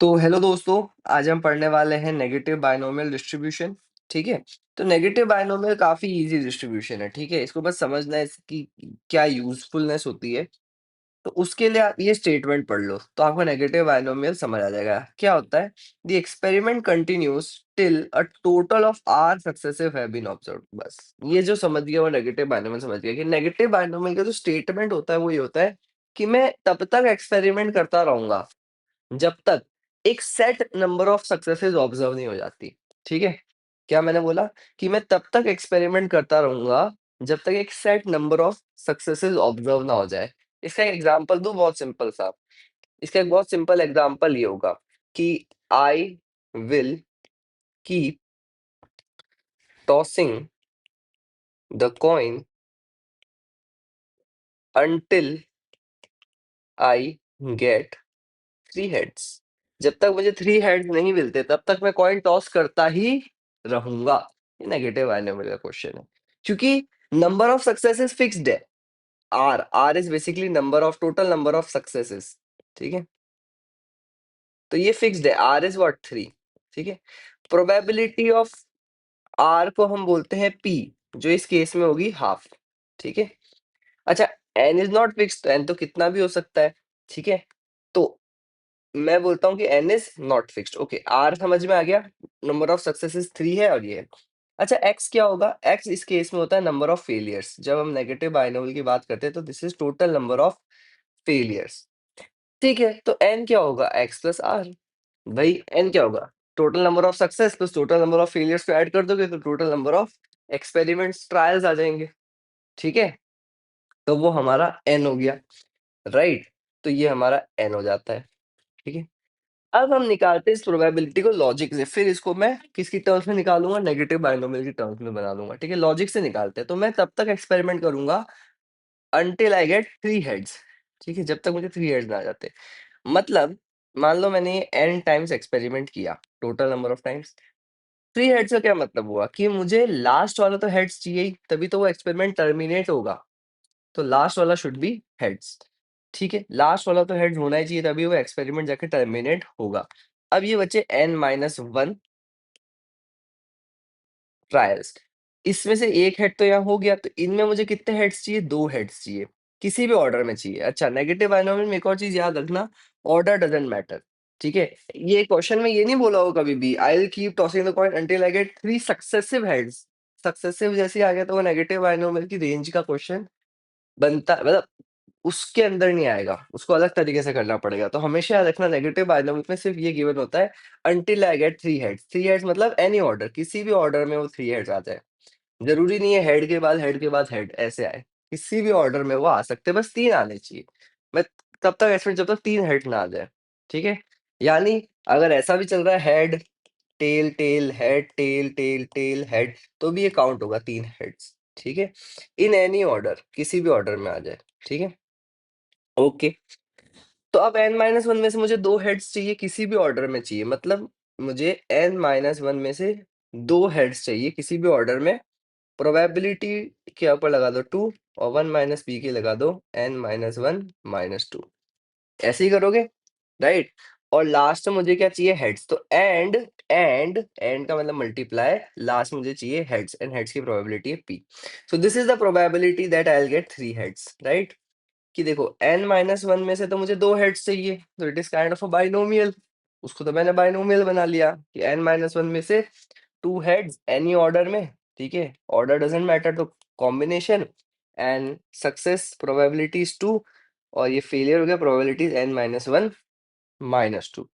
तो हेलो दोस्तों, आज हम पढ़ने वाले हैं नेगेटिव बायनोमियल डिस्ट्रीब्यूशन। ठीक है। तो नेगेटिव बायनोमियल काफी इजी डिस्ट्रीब्यूशन है। ठीक है, इसको बस समझना है इसकी क्या यूजफुलनेस होती है। तो उसके लिए आप ये स्टेटमेंट पढ़ लो तो आपको नेगेटिव बायनोमियल समझ आ जाएगा। क्या होता है? The experiment continues till a total of R successive have been observed. बस ये जो समझ गया वो नेगेटिव बायनोमियल समझ गया कि नेगेटिव बायनोमियल का जो स्टेटमेंट होता है वो ये होता है कि मैं तब तक एक्सपेरिमेंट करता रहूंगा जब तक एक set number of successes observe नहीं हो जाती। ठीक है। क्या मैंने बोला? कि मैं तब तक एक्सपेरिमेंट करता रहूंगा जब तक एक set number of successes observe ना हो जाए। इसका एक एग्जांपल दूं, बहुत सिंपल सा। इसका एक बहुत सिंपल एग्जांपल ये होगा कि I will keep tossing the coin until I get three heads. जब तक मुझे थ्री हेड्स नहीं मिलते तब तक मैं कॉइन टॉस करता ही रहूंगा। ये नेगेटिव बायनोमियल का क्वेश्चन है क्योंकि नंबर ऑफ सक्सेसेस फिक्स्ड है। R R is basically number of total number of successes. ठीक है। तो ये फिक्स्ड है, आर इज व्हाट, थ्री। ठीक है। प्रोबेबिलिटी ऑफ आर को हम बोलते हैं पी, जो इस केस में होगी हाफ। ठीक है। अच्छा, N is not fixed, N तो कितना भी हो सकता है। ठीक है। तो मैं बोलता हूँ कि N is not fixed. Okay, R समझ में आ गया, नंबर ऑफ सक्सेसेस थ्री है और ये है। अच्छा, एक्स क्या होगा? एक्स इस केस में होता है नंबर ऑफ फेलियर्स। जब हम नेगेटिव बायनोमियल की बात करते हैं तो this is total number of failures. ठीक है। तो एन क्या होगा? X plus R. भाई एन क्या होगा? Total number of success plus total number of failures को ऐड कर दोगे तो total number of experiments trials आ जाएंगे। ठीक है। तो वो हमारा एन हो गया, राइट। तो ये हमारा एन हो जाता है। ठीक है। अब हम निकालते हैं इस प्रोबेबिलिटी को लॉजिक से, फिर इसको मैं किसकी टर्म्स में निकालूंगा? नेगेटिव बायनोमियल की टर्म्स में बना दूंगा। ठीक है। लॉजिक से निकालते हैं तो मैं तब तक एक्सपेरिमेंट करूंगा until I get three heads. ठीक है, जब तक मुझे थ्री हेड्स ना आ जाते। मतलब मान लो मैंने एन टाइम्स एक्सपेरिमेंट किया, total number of times. Three heads का क्या मतलब हुआ कि मुझे लास्ट वाला तो हेड्स चाहिए ही, तभी तो वो एक्सपेरिमेंट टर्मिनेट होगा। तो लास्ट वाला शुड बी हेड्स। ठीक है, लास्ट वाला तो हेड्स होना ही चाहिए तभी वो एक्सपेरिमेंट जाके टर्मिनेट होगा। अब ये बचे n माइनस वन ट्रायल्स। इसमें से एक हेड तो यहाँ हो गया, तो इनमें मुझे कितने हेड्स चाहिए? दो हेड्स चाहिए, किसी भी ऑर्डर में चाहिए। अच्छा, नेगेटिव बायनोमियल में एक और चीज याद रखना, ऑर्डर डजंट मैटर। ठीक है। ये क्वेश्चन में ये नहीं बोला होगा कभी भी I will keep tossing the coin until I get three successive heads. Successive जैसे आ गया तो वो नेगेटिव बायनोमियल की रेंज का क्वेश्चन बनता, मतलब उसके अंदर नहीं आएगा, उसको अलग तरीके से करना पड़ेगा। तो हमेशा याद रखना नेगेटिव बायनोमियल में सिर्फ ये गिवन होता है until I get three heads. Three heads मतलब एनी ऑर्डर, किसी भी ऑर्डर में वो थ्री हेड्स आ जाए। जरूरी नहीं है हेड के बाद हेड के बाद हेड ऐसे आए, किसी भी ऑर्डर में वो आ सकते हैं, बस तीन आने चाहिए। मैं तब तक एक्सपेक्ट जब तक तीन हेड ना आ जाए। ठीक है। यानी अगर ऐसा भी चल रहा है head tail tail head tail tail tail head, तो भी ये काउंट होगा तीन हेड्स। ठीक है। इन एनी ऑर्डर, किसी भी ऑर्डर में आ जाए। ठीक है। ओके। तो अब n माइनस वन में से मुझे दो हेड्स चाहिए, किसी भी ऑर्डर में चाहिए। मतलब मुझे n माइनस वन में से दो हेड्स चाहिए किसी भी ऑर्डर में। प्रोबेबिलिटी के ऊपर लगा दो टू और वन माइनस पी के लगा दो n minus one minus to. ऐसे ही करोगे, राइट। और लास्ट में मुझे क्या चाहिए? हेड्स। तो एंड का मतलब मल्टीप्लाई, लास्ट मुझे चाहिए हेड्स एंड हेड्स की प्रोबेबिलिटी है p। So this is the probability that I will get three heads, right. कि देखो n माइनस वन में से तो मुझे दो हेड्स चाहिए, तो it is kind of a binomial. उसको तो मैंने बाइनोमियल बना लिया कि n माइनस वन में से टू हेड्स एनी ऑर्डर में। ठीक है, ऑर्डर डजंट मैटर, तो combination and success probability is two, और ये फेलियर हो गया probabilities n minus one minus two.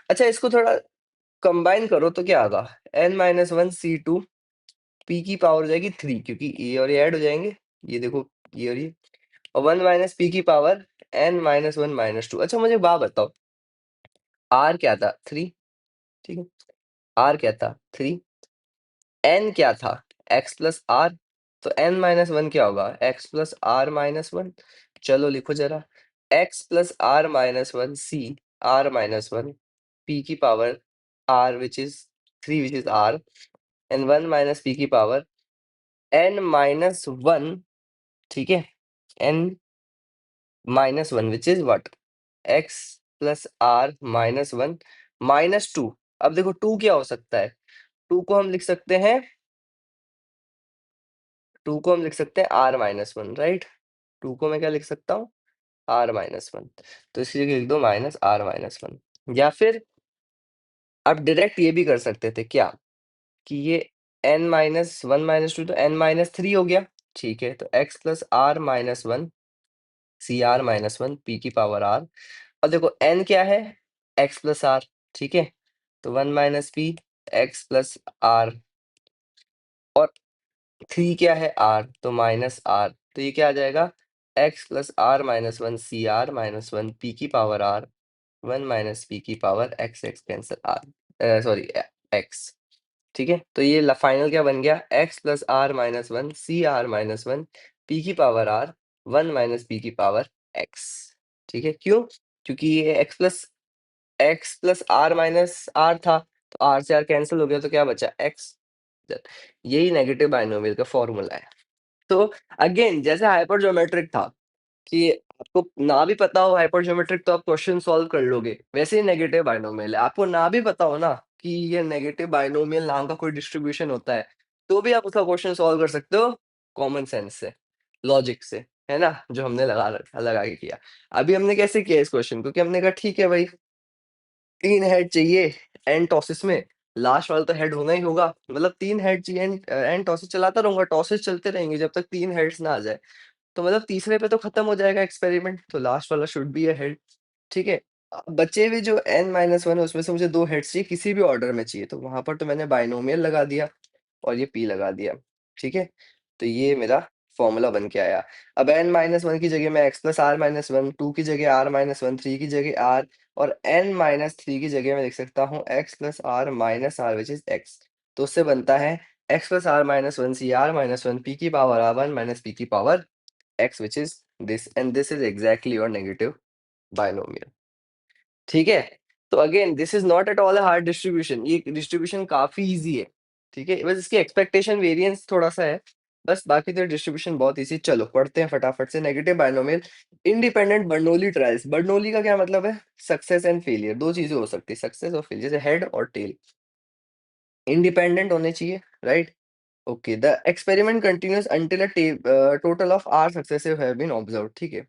अच्छा, इसको थोड़ा कंबाइन करो तो क्या आएगा? n minus one C two P की पावर हो जाएगी थ्री, क्योंकि ये और ये ऐड हो जाएंगे। ये देखो, ये और ये, और वन माइनस पी की power n minus one minus two. अच्छा, मुझे एक बात बताओ, r क्या था? थ्री। ठीक है, r क्या था? थ्री। n क्या था? x plus are. तो n माइनस वन क्या होगा? x plus r minus one. चलो लिखो जरा, x plus r minus one C are minus one p की power r which is three which is r, and one minus p की power n minus one. ठीक है, n minus one which is what? x plus r minus one -2। अब देखो 2 क्या हो सकता है? 2 को हम लिख सकते हैं 2 को हम लिख सकते हैं r-1, राइट? 2 को मैं क्या लिख सकता हूँ? r-1। तो इसकी जगह लिख दो -r-1। या फिर आप डायरेक्ट ये भी कर सकते थे क्या? कि ये n-1 - 2 तो n-3 हो गया, ठीक है? तो x + r-1 cr-1 p की पावर r। अब देखो n क्या है? x + r, ठीक है? तो 1 - p x + r और 3 क्या है? r, तो -r। तो ये क्या आ जाएगा? x + r-1 cr-1 p की पावर r 1 - p की power x cancel sorry x, ठीक है? तो ये फाइनल क्या बन गया? x + r-1 cr-1 p की पावर r 1 - p की पावर x, ठीक है? क्यों? क्योंकि ये x + r-r था, तो r से r कैंसल हो गया, तो क्या बचा? x। यही नेगेटिव बाइनोमियल का फॉर्मूला है। तो अगेन जैसे हाइपर ज्योमेट्रिक था कि आपको ना भी पता हो हाइपर ज्योमेट्रिक तो आप क्वेश्चन सॉल्व कर लोगे, वैसे ही नेगेटिव बाइनोमियल है। आपको ना भी पता हो ना कि ये नेगेटिव बाइनोमियल नाम का कोई डिस्ट्रीब्यूशन होता है, तो भी आप उसका क्वेश्चन सॉल्व कर सकते हो कॉमन सेंस से, लॉजिक से, है ना? जो हमने लगा के किया। अभी हमने कैसे किया इस क्वेश्चन को कि हमने कहा ठीक है भाई 3 हेड चाहिए एंड टॉसेस में, लास्ट वाला तो हेड होना ही होगा, मतलब 3 हेड चाहिए एंड टॉसेस चलाता रहूँगा, टॉसेस चलते रहेंगे जब तक 3 हेड्स ना आ जाए। तो मतलब तीसरे पे तो खत्म हो जाएगा एक्सपेरिमेंट, तो लास्ट वाला शुड बी अ हेड, ठीक है? बचे हुए जो n-1 है उसमें से मुझे 2 हेड्स चाहिए, किसी भी ऑर्डर में चाहिए, तो वहाँ पर तो मैंने बाइनोमियल लगा दिया और ये p लगा दिया, ठीक है? तो ये मेरा फॉर्मूला बन के आया। अब n-1 की जगह मैं x + r-1, 2 की जगह r-1, 3 की जगह r और n-3 की जगह मैं लिख सकता हूँ x + r-r which is x। तो उससे बनता है x + r-1 cr-1 p की पावर r1 - p की power x which is this and this is exactly your negative binomial, ठीक है? तो again this is not at all a hard distribution, ये डिस्ट्रीब्यूशन काफी इजी है, ठीक है? बस इसकी एक्सपेक्टेशन वेरिएंस थोड़ा सा है, बस बाकी तो डिस्ट्रीब्यूशन बहुत इजी। चलो पढ़ते हैं फटाफट से negative binomial independent Bernoulli trials. Bernoulli का क्या मतलब है? सक्सेस एंड फेलियर, दो चीजें हो सकती है, सक्सेस और फेलियर, जैसे हेड और टेल इंडिपेंडेंट होने चाहिए, right? Okay, the experiment continues until total of r successive have been observed. ठीक है?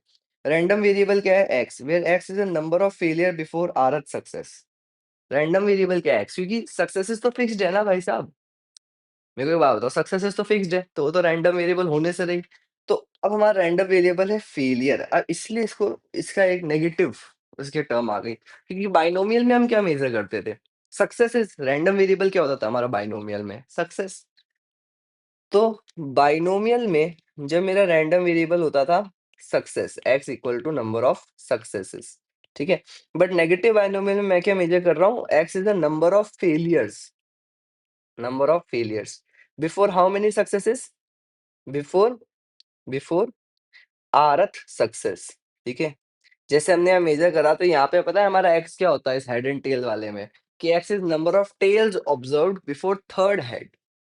Random variable क्या है? x, where x is a number of failure before rth success. Random variable क्या है? x, क्योंकि successes तो fixed है ना भाई साहब। मेरे को एक बात बताओ, सक्सेसेस तो फिक्स्ड है, तो वो तो रैंडम वेरिएबल होने से रही। तो अब हमारा रैंडम वेरिएबल है फेलियर। अब इसलिए इसको इसका एक नेगेटिव उसके टर्म आ गई, क्योंकि बाइनोमियल में हम क्या मेजर करते थे? सक्सेसेस। रैंडम वेरिएबल क्या होता था हमारा बाइनोमियल में? सक्सेस। तो बाइनोमियल में जब मेरा रैंडम वेरिएबल होता था success, x equal to number of successes, ठीक है? बट नेगेटिव बाइनोमियल में मैं क्या मेजर कर रहा हूँ? x is the number of failures, number of failures before how many successes? Before before rth success, ठीक है? जैसे हमने यहाँ मेजर करा, तो यहाँ पे पता है हमारा x क्या होता है इस हेड एंड टेल वाले में, कि x is number of tails observed before third head.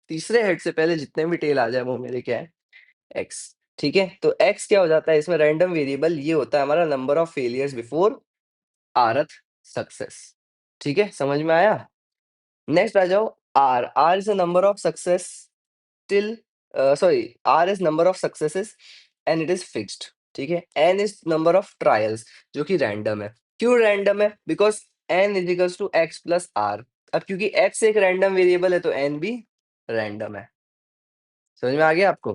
तीसरे हेड से पहले जितने भी टेल आ जाए वो मेरे क्या है? x, ठीक है? तो x क्या हो जाता है इसमें? रैंडम वेरिएबल ये होता है हमारा number of failures before rth success, ठीक है? समझ में आया? नेक्स्ट आ जाओ r is the number of success till sorry r is number of successes and it is fixed, ठीक है? n is number of trials जो कि रैंडम है। क्यों रैंडम है? Because n is equals to x plus r। अब क्योंकि x एक रैंडम वेरिएबल है तो n भी रैंडम है। समझ में आ गया आपको?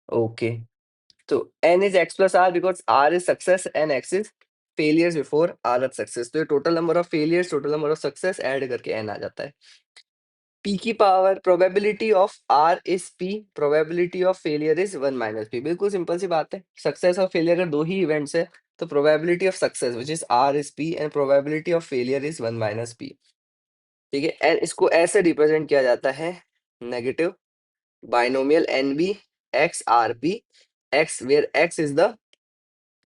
ओके। तो n is x plus r because r is success and x is failures before r at success। तो ये total number of failures, total number of success add करके n आ जाता है। p की power probability of r is p, probability of failure is 1 minus p। बिल्कुल simple सी बात है, success और फेलियर अगर दो ही इवेंट्स है तो probability of success which is r is p and probability of failure is 1 minus p, ठीक है? एंड इसको ऐसे रिप्रेजेंट किया जाता है negative binomial nb x rp x where x is the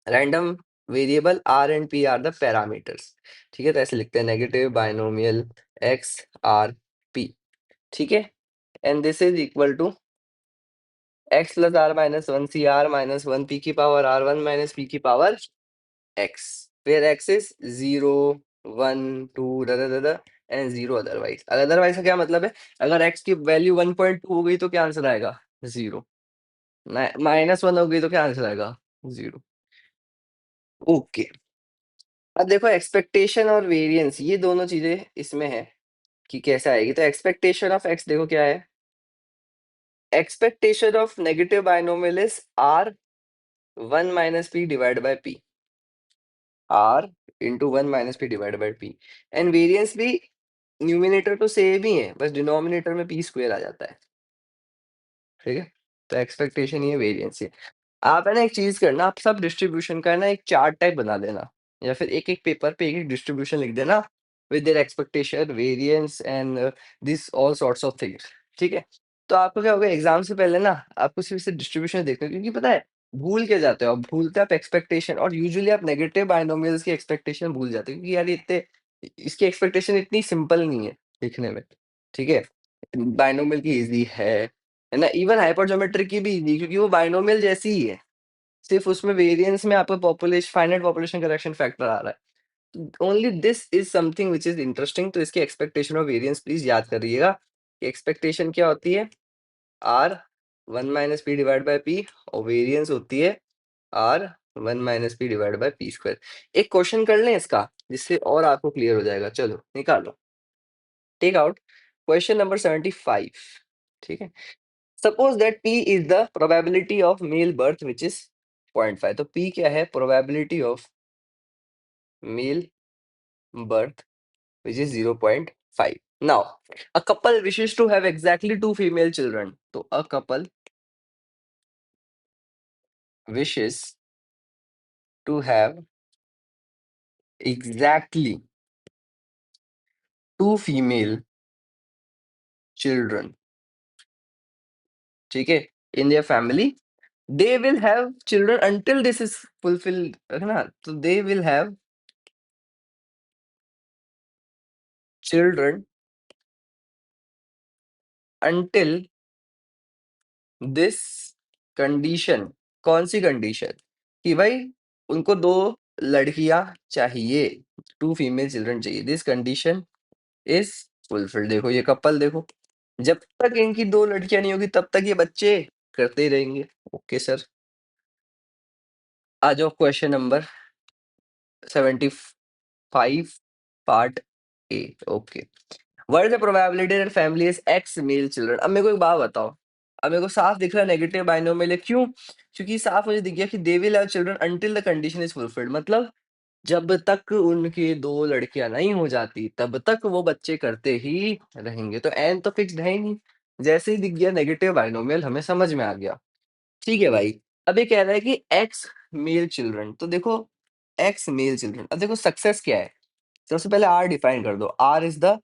random variable r and p are the parameters, ठीक है? तो ऐसे लिखते हैं negative binomial x r p, ठीक है? And this is equal to x plus r-1 cr-1 p की power r1 - p की power x, where x is 0 1 2 and 0 otherwise. Otherwise का क्या मतलब है? अगर x की वैल्यू 1.2 हो गई तो क्या आंसर आएगा? 0। -1 हो गई तो क्या आंसर आएगा? 0। ओके। अब देखो एक्सपेक्टेशन और वेरिएंस ये दोनों चीजें इसमें है कि कैसे आएगी। तो एक्सपेक्टेशन ऑफ x देखो क्या है? Expectation of negative binomial is r 1 minus p divide by p। r into 1 minus p divide by p। And variance भी न्यूमिनेटर तो सेम ही है, बस डिनोमिनेटर में p स्क्वायर आ जाता है। ठीक है, तो एक्सपेक्टेशन ये वेरिएंस है। आप है ना एक चीज करना, आप सब डिस्ट्रीब्यूशन का है ना एक चार्ट टाइप बना देना, या फिर एक एक पेपर पे एक एक डिस्ट्रीब्यूशन लिख देना with their expectation variance and this all sorts of things. ठीक है, तो आपको क्या होगा एग्जाम से पहले ना आपको सिर्फ से डिस्ट्रीब्यूशन देखना है, क्योंकि पता है भूल के जाते हो आप, भूलते आप एक्सपेक्टेशन, और यूजुअली आप नेगेटिव बाइनोमियल्स की एक्सपेक्टेशन भूल जाते हो, क्योंकि यार ये इतने इसकी एक्सपेक्टेशन इतनी सिंपल नहीं है लिखने में। ठीक है, बाइनोमियल की इजी है ना, इवन हाइपरजोमेट्रिक की भी इजी, क्योंकि वो बाइनोमियल जैसी ही है, सिर्फ उसमें वेरिएंस में आपका population finite population correction factor आ रहा है। Only this is something which is interesting. तो इसकी एक्सपेक्टेशन और वेरिएंस प्लीज याद करिएगा कि एक्सपेक्टेशन क्या होती है? R 1 minus p divide by p, और वेरिएंस होती है r 1 minus p divide by p square. एक क्वेश्चन कर लें इसका, जिससे और आपको क्लियर हो जाएगा। चलो निकालो, टेक आउट क्वेश्चन नंबर 75। ठीक है, suppose that p is the probability of male birth which is 0.5। तो p क्या है? probability of male birth which is 0.5। now a couple wishes to have exactly two female children। तो a couple wishes to have exactly two female children। ठीक है, in their family they will have children until this is fulfilled, है ना? तो they will have children until this condition. कौन सी condition? कि भाई उनको दो लड़कियां चाहिए, टू फीमेल चिल्ड्रन चाहिए। This condition is fulfilled. देखो ये कपल, देखो जब तक इनकी दो लड़कियां नहीं होगी तब तक ये बच्चे करते ही रहेंगे। ओके सर, आ जाओ question number 75 part A. Okay, what is the probability that family is x male children. अब मेरे को एक बात बताओ, अब मेरे को साफ दिख रहा है नेगेटिव बाइनोमियल है, क्यों? क्योंकि साफ मुझे दिख गया कि they will have children until the condition is fulfilled. मतलब जब तक उनकी दो लड़कियां नहीं हो जाती तब तक वो बच्चे करते ही रहेंगे। तो एन तो फिक्स्ड है ही नहीं, जैसे ही दिख गया नेगेटिव बाइनोमियल हमें समझ में आ गया। ठीक है भाई, अब ये कह रहा है कि एक्स मेल चिल्ड्रन। तो देखो एक्स मेल चिल्ड्रन, अब देखो सक्सेस क्या है? सबसे पहले आर डिफाइन कर दो। R is the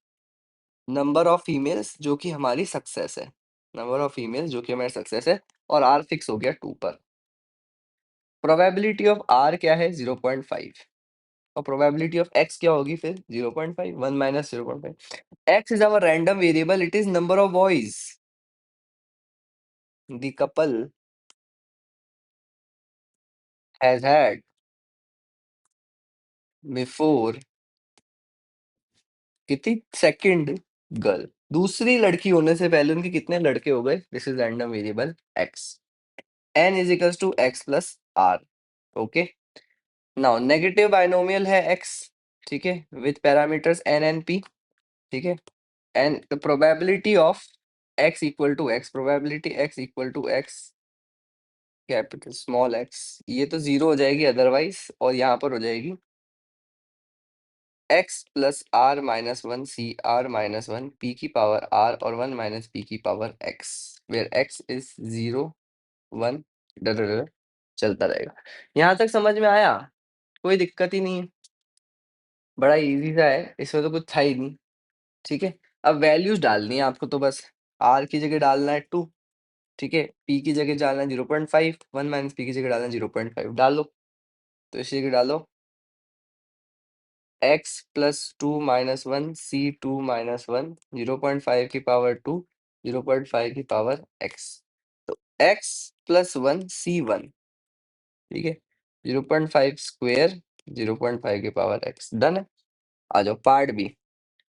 number of females जो कि हमारी सक्सेस है, नंबर ऑफ फीमेल्स जो कि हमारी सक्सेस है, और आर फिक्स हो गया 2 पर। प्रोबेबिलिटी ऑफ आर क्या है? 0.5। और प्रोबेबिलिटी ऑफ एक्स क्या होगी फिर? 0.5, 1 minus 0.5। X is our random variable, it is number of boys the couple has had before. कितनी सेकंड गर्ल, दूसरी लड़की होने से पहले उनके कितने लड़के हो गए? This is random variable x. N is equals to x plus r. Okay, now negative binomial है x, ठीक है, with parameters n and p। ठीक है, and the probability of x equal to x, probability x equal to x capital small x, ये तो zero हो जाएगी otherwise, और यहाँ पर हो जाएगी x plus r minus one C are minus one P की पावर r और 1 माइनस पी की power x, where x is 0 1 चलता रहेगा। यहाँ तक समझ में आया? कोई दिक्कत ही नहीं है, बड़ा इजी सा है, इसमें तो कुछ था ही नहीं। ठीक है, अब वैल्यूज डालनी है आपको, तो बस r की जगह डालना है 2, ठीक है, p की जगह डालना है 0.5, 1 माइनस p की जगह डालना है 0.5, डालो। तो इसी जगह डालो x plus 2 minus 1 c 2 minus 1 0.5 की पावर 2 0.5 की पावर x। तो x प्लस 1 c1, ठीक है, 0.5 स्क्वेयर 0.5 की पावर x, डन है। आ जाओ पार्ट बी।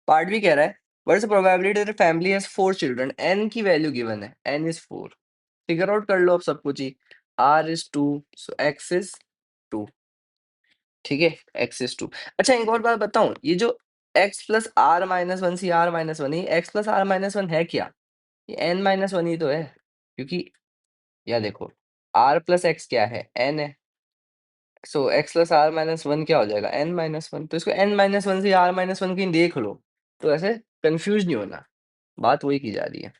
पार्ट बी कह रहा है what is the probability that family has 4 children, n की वैल्यू गिवन है, n इज 4। फिगर आउट कर लो अब सब कुछ ही। r is 2, so x is 2। ठीक है, x इज 2। अच्छा एक और बात बताऊं, ये जो x plus r minus one C are minus one, ये x plus r minus one है क्या? ये n माइनस वन ही तो है, क्योंकि या देखो r प्लस x क्या है, n है। So x plus r minus one क्या हो जाएगा, n माइनस वन। तो इसको n माइनस वन से r माइनस वन कहीं देख लो, तो ऐसे कंफ्यूज नहीं होना, बात वही की जा रही है।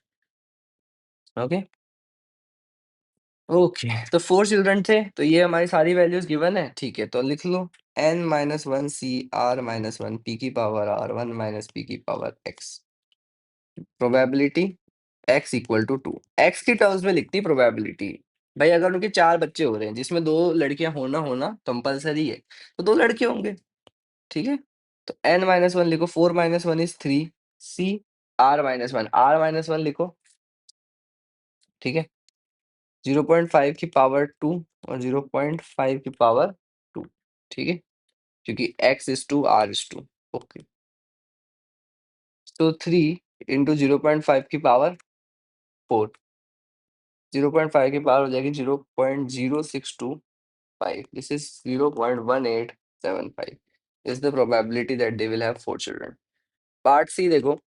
ओके ओके, तो 4 चिल्ड्रन थे, तो ये हमारी सारी वैल्यूज गिवन है। ठीक है, तो लिख लो n minus one C are minus one P की power R one minus P की power x। Probability x equal to 2, x की टर्म्स में लिखती प्रोबेबिलिटी। भाई अगर उनके 4 बच्चे हो रहे हैं जिसमें 2 लड़कियां होना होना कंपलसरी है, तो 2 लड़के होंगे। ठीक है, तो n माइनस वन लिखो, 4 minus one is 3, C are minus one लिखो। ठीक है, 0.5 की पावर 2 और 0.5 की पावर 2। ठीक है, क्योंकि x is 2 r is 2। Okay, तो 3 इंटू 0.5 की पावर 4, 0.5 की पावर हो जाएगी 0.0625। This is 0.1875 is the probability that they will have 4 children. Part C देखो,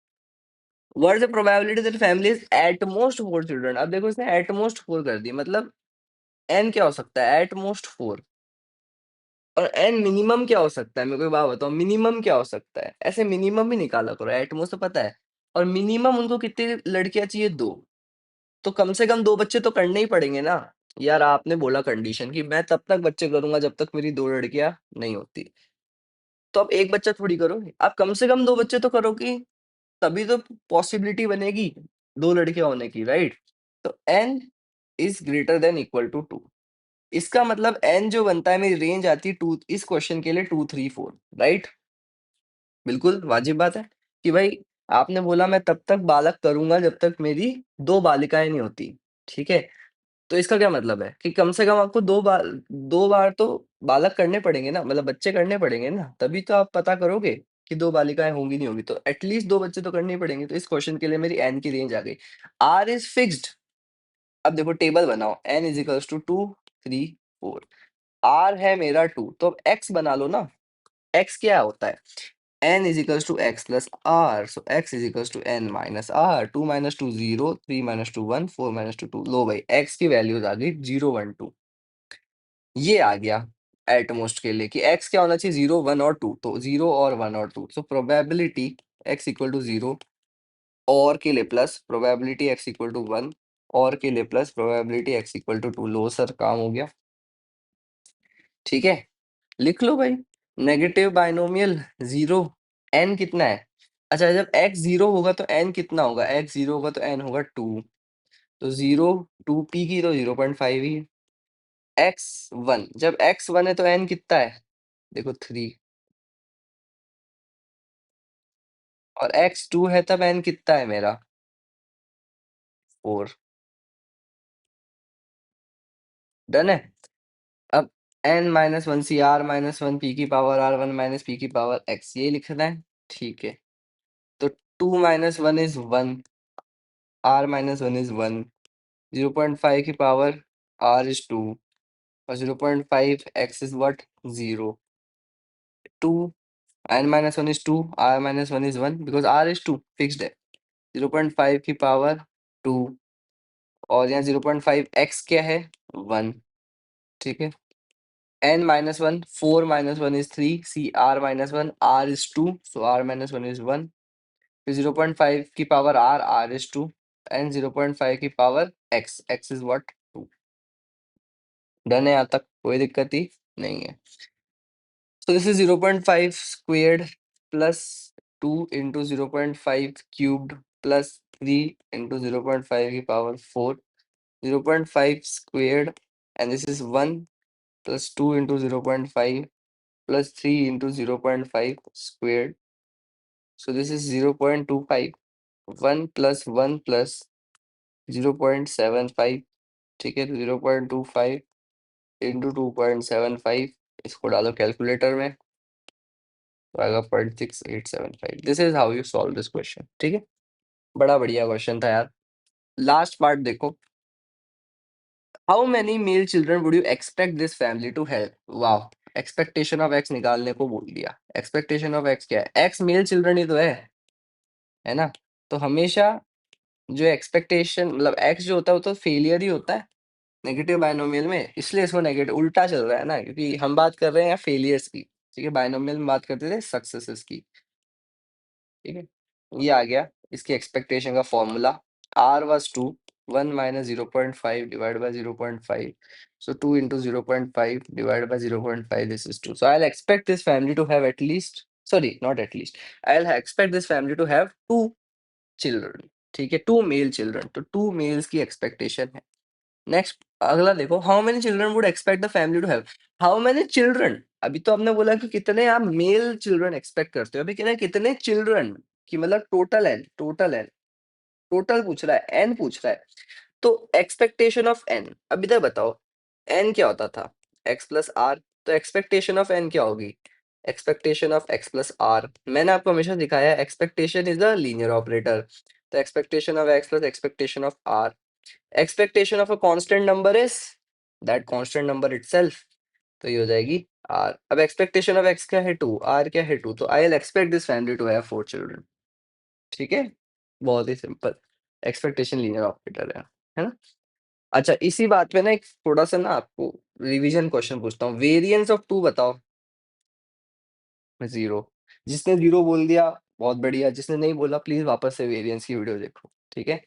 what is the probability that family is at most 4 children? अब देखो इसने at most 4 कर दी, मतलब n क्या हो सकता है, at most 4। और n मिनिमम क्या हो सकता है, मेरे को एक बात बताओ, मिनिमम क्या हो सकता है? ऐसे मिनिमम ही निकाला करो, एट मोस्ट तो पता है। और मिनिमम उनको कितनी लड़कियां चाहिए, 2। तो कम से कम 2 बच्चे तो करने ही पड़ेंगे ना। यार आपने बोला कंडीशन कि मैं तब तक बच्चे करूंगा जब तक मेरी 2 लड़कियां नहीं होती, तो अब एक बच्चा थोड़ी करोगे, आप कम से कम 2 बच्चे तो करोगी, तभी तो पॉसिबिलिटी बनेगी 2 लड़कियां होने की, राइट? तो n is greater than equal to 2। इसका मतलब n जो बनता है, मेरी रेंज आती है 2 इस क्वेश्चन के लिए, 2 3 4, राइट? बिल्कुल वाजिब बात है कि भाई आपने बोला मैं तब तक बालक करूंगा जब तक मेरी 2 बालिकाएं नहीं होती। ठीक है, तो इसका क्या मतलब है कि कम से कम आपको 2 बार तो बालक करने पड़ेंगे ना, मतलब बच्चे करने पड़ेंगे ना, तभी तो आप पता करोगे कि 2 बालिकाएं होंगी नहीं होंगी, तो एटलीस्ट 2 बच्चे तो करने ही पड़ेंगे। तो इस क्वेश्चन के लिए मेरी n की रेंज आ गई। r is fixed. अब देखो टेबल बनाओ, n is equals to 2 3 4, r है मेरा 2, तो अब x बना लो ना। x क्या होता है, n is equals to x plus r, so x is equals to n minus r, 2 minus 2 0, 3 minus 2 1, 4 minus 2 2। लो भाई x की वैल्यूज आ गई 0 1 2। ये आ गया एटमोस्ट के लिए कि x क्या होना चाहिए, 0 1 और 2, तो 0 और 1 और 2। So probability x equal to 0 और के लिए plus probability x equal to 1 और के लिए plus probability x equal to 2। लो सर काम हो गया। ठीक है, लिख लो भाई, नेगेटिव बाइनोमियल 0, n कितना है? अच्छा जब x 0 होगा तो n कितना होगा, x 0 होगा तो n होगा 2, तो 0 2 p की तो 0.5 ही है। x 1, जब x 1 है तो n कितना है, देखो 3, और x 2 है तब n कितना है मेरा, 4। डन है। अब n minus one C are minus one P की power R one minus P की पावर x, ये लिखना है। ठीक है, तो 2 minus one is 1, r minus one is 1, 0.5 की पावर r is 2, और 0.5 x is what, 0, 2, n minus 1 is 2, r minus 1 is 1, because r is 2 fixed है। 0.5 की पावर 2, और यहाँ 0.5 x क्या है, 1। ठीक है, n minus 1, 4 minus 1 is 3, c r minus 1, r is 2, so r minus 1 is 1, फिर 0.5 की पावर r is 2, and 0.5 की power x is what, 2। Done है, यहाँ तक कोई दिक्कत ही नहीं है। So this is 0.5 squared plus 2 into 0.5 cubed plus 3 into 0.5 की power 4, 0.5 squared, and this is 1 plus 2 into 0.5 plus 3 into 0.5 squared. So this is 0.25, 1 plus 1 plus 0.75। ठीक है, तो 0.25 into 2.75, इसको डालो कैलकुलेटर में। तो आएगा 0.6875। This is how you solve this question. ठीक है, बड़ा बढ़िया क्वेश्चन था यार। लास्ट पार्ट देखो, how many male children would you expect this family to have. वाह, एक्सपेक्टेशन ऑफ एक्स निकालने को बोल दिया। एक्सपेक्टेशन ऑफ एक्स क्या है? एक्स मेल चिल्ड्रन ही तो है ना? तो हमेशा जो एक्सपेक्टेशन मतलब एक्स जो होता है वो तो फेलियर ही होता है नेगेटिव बाइनोमियल में, इसलिए इसको नेगेटिव उल्टा चल रहा है ना, क्योंकि हम बात कर रहे हैं फेलियर्स की। ठीक है, बाइनोमियल में बात करते थे सक्सेसेस की। ठीक है, ये आ गया इसकी एक्सपेक्टेशन का formula. R was 2, 1 minus 0.5 divided by 0.5. So 2 into 0.5 divided by 0.5, this is 2. So I'll expect this family to have at least, sorry, not at least, expect this family to have two children. ठीक है, two male children, तो two males की expectation है। Next अगला देखो, how many children would expect the family to have. How many children, अभी तो हमने बोला कि कितने आप मेल चिल्ड्रन एक्सपेक्ट करते हो, अभी कह रहे हैं कितने चिल्ड्रन की मतलब टोटल टोटल पूछ रहा है, एन पूछ रहा है। तो एक्सपेक्टेशन ऑफ एन, अब इधर बताओ एन क्या होता था, एक्स प्लस आर। तो एक्सपेक्टेशन ऑफ एन क्या होगी, expectation of X plus R. मैंने आपको हमेशा दिखाया expectation is a linear operator. तो expectation of X plus expectation of R. Expectation of a constant number is that constant number itself. तो ये हो जाएगी आर। अब एक्सपेक्टेशन ऑफ एक्स क्या है, टू, आर क्या है, टू। तो I will expect this family to have 4 children. ठीक है, बहुत ही सिंपल, एक्सपेक्टेशन लीनियर ऑपरेटर है ना। अच्छा, इसी बात पे ना एक थोड़ा सा ना आपको रिवीजन क्वेश्चन पूछता हूँ, वेरिएंस ऑफ टू बताओ। जीरो, जिसने जीरो बोल दिया बहुत बढ़िया, जिसने नहीं बोला प्लीज वापस से वेरिएंस की वीडियो देखो। ठीक है,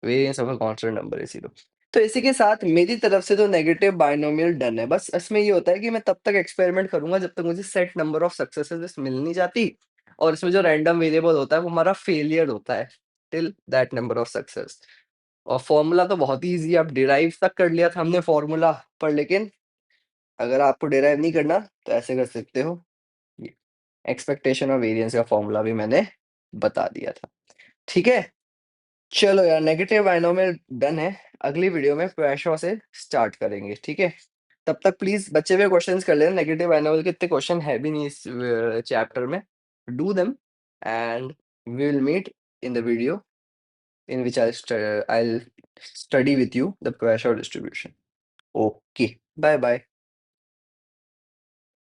variance of a constant number है जीरो। तो इसी के साथ मेरी तरफ से तो नेगेटिव बाइनोमियल डन है। बस इसमें ये होता है कि मैं तब तक एक्सपेरिमेंट करूंगा जब तक मुझे सेट नंबर ऑफ सक्सेसेस मिल नहीं जाती, और इसमें जो रैंडम वेरिएबल होता है वो हमारा फेलियर होता है till that number of success. और फॉर्मूला तो बहुत ही इजी, आप डिराइव तक कर लिया था हमने फॉर्मूला पर, लेकिन अगर आपको डिराइव नहीं करना तो ऐसे कर सकते हो, एक्सपेक्टेशन और वेरिएंस का फॉर्मूला भी मैंने बता दिया था। ठीक है, चलो यार, नेगेटिव बाइनोमियल डन है। अगली वीडियो में प्रेशर से स्टार्ट करेंगे। ठीक है, तब तक प्लीज बच्चे हुए क्वेश्चंस कर लेना। नेगेटिव बाइनोमियल के इतने क्वेश्चन है भी नहीं इस चैप्टर में, do them and we will meet in the video in which I'll study with you the pressure distribution. Okay, bye bye.